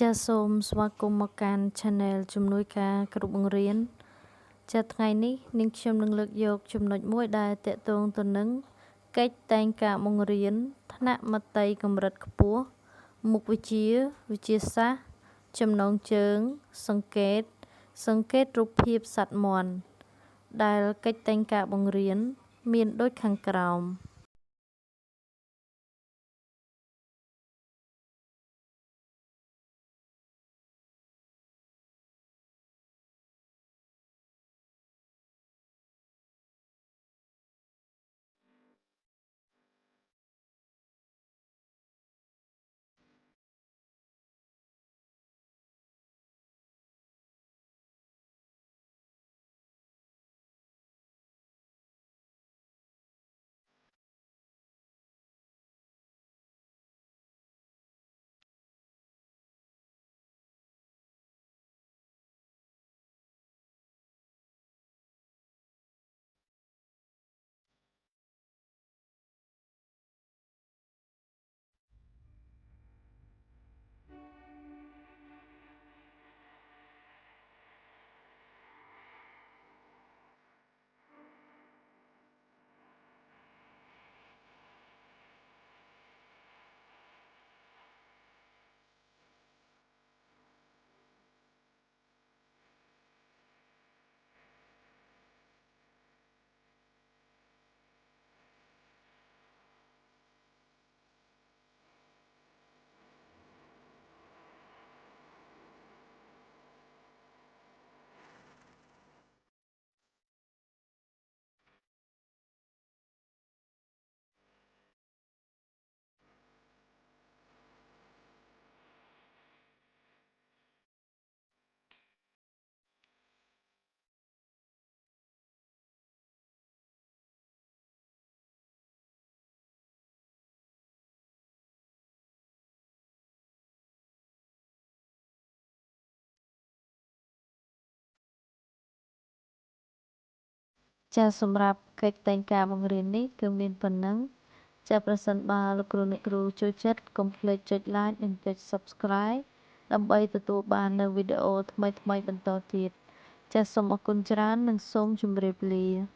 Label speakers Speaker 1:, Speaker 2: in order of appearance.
Speaker 1: ចាសសូមស្វាគមន៍មកកាន់ Channel ជំនួយការគ្រូបង្រៀនចាសថ្ងៃនេះនាងខ្ញុំនឹងលើកយកចំណុចមួយដែលតកតងទៅនឹងកិច្ចតែងការបង្រៀនថ្នាក់មត្តេយ្យកម្រិតខ្ពស់មុខវិជ្ជាវិទ្យាសាស្ត្រចំណងជើងសង្កេតរូបភាពសត្វមាន់ដែលកិច្ចតែងការបង្រៀនមានដូចខាងក្រោមចាសសម្រាប់កិច្ចតែងការបង្រៀននេះគឺមានប៉ុណ្ណឹងចាសប្រសិនបើលោកគ្រូអ្នកគ្រូចូលចិត្តកុំភ្លេចចុច like និងចុច subscribe ដើម្បីទទួលបាននូវវីដេអូថ្មីៗបន្តទៀតចាសសូមអរគុណច្រើននិងសូមជម្រាបលា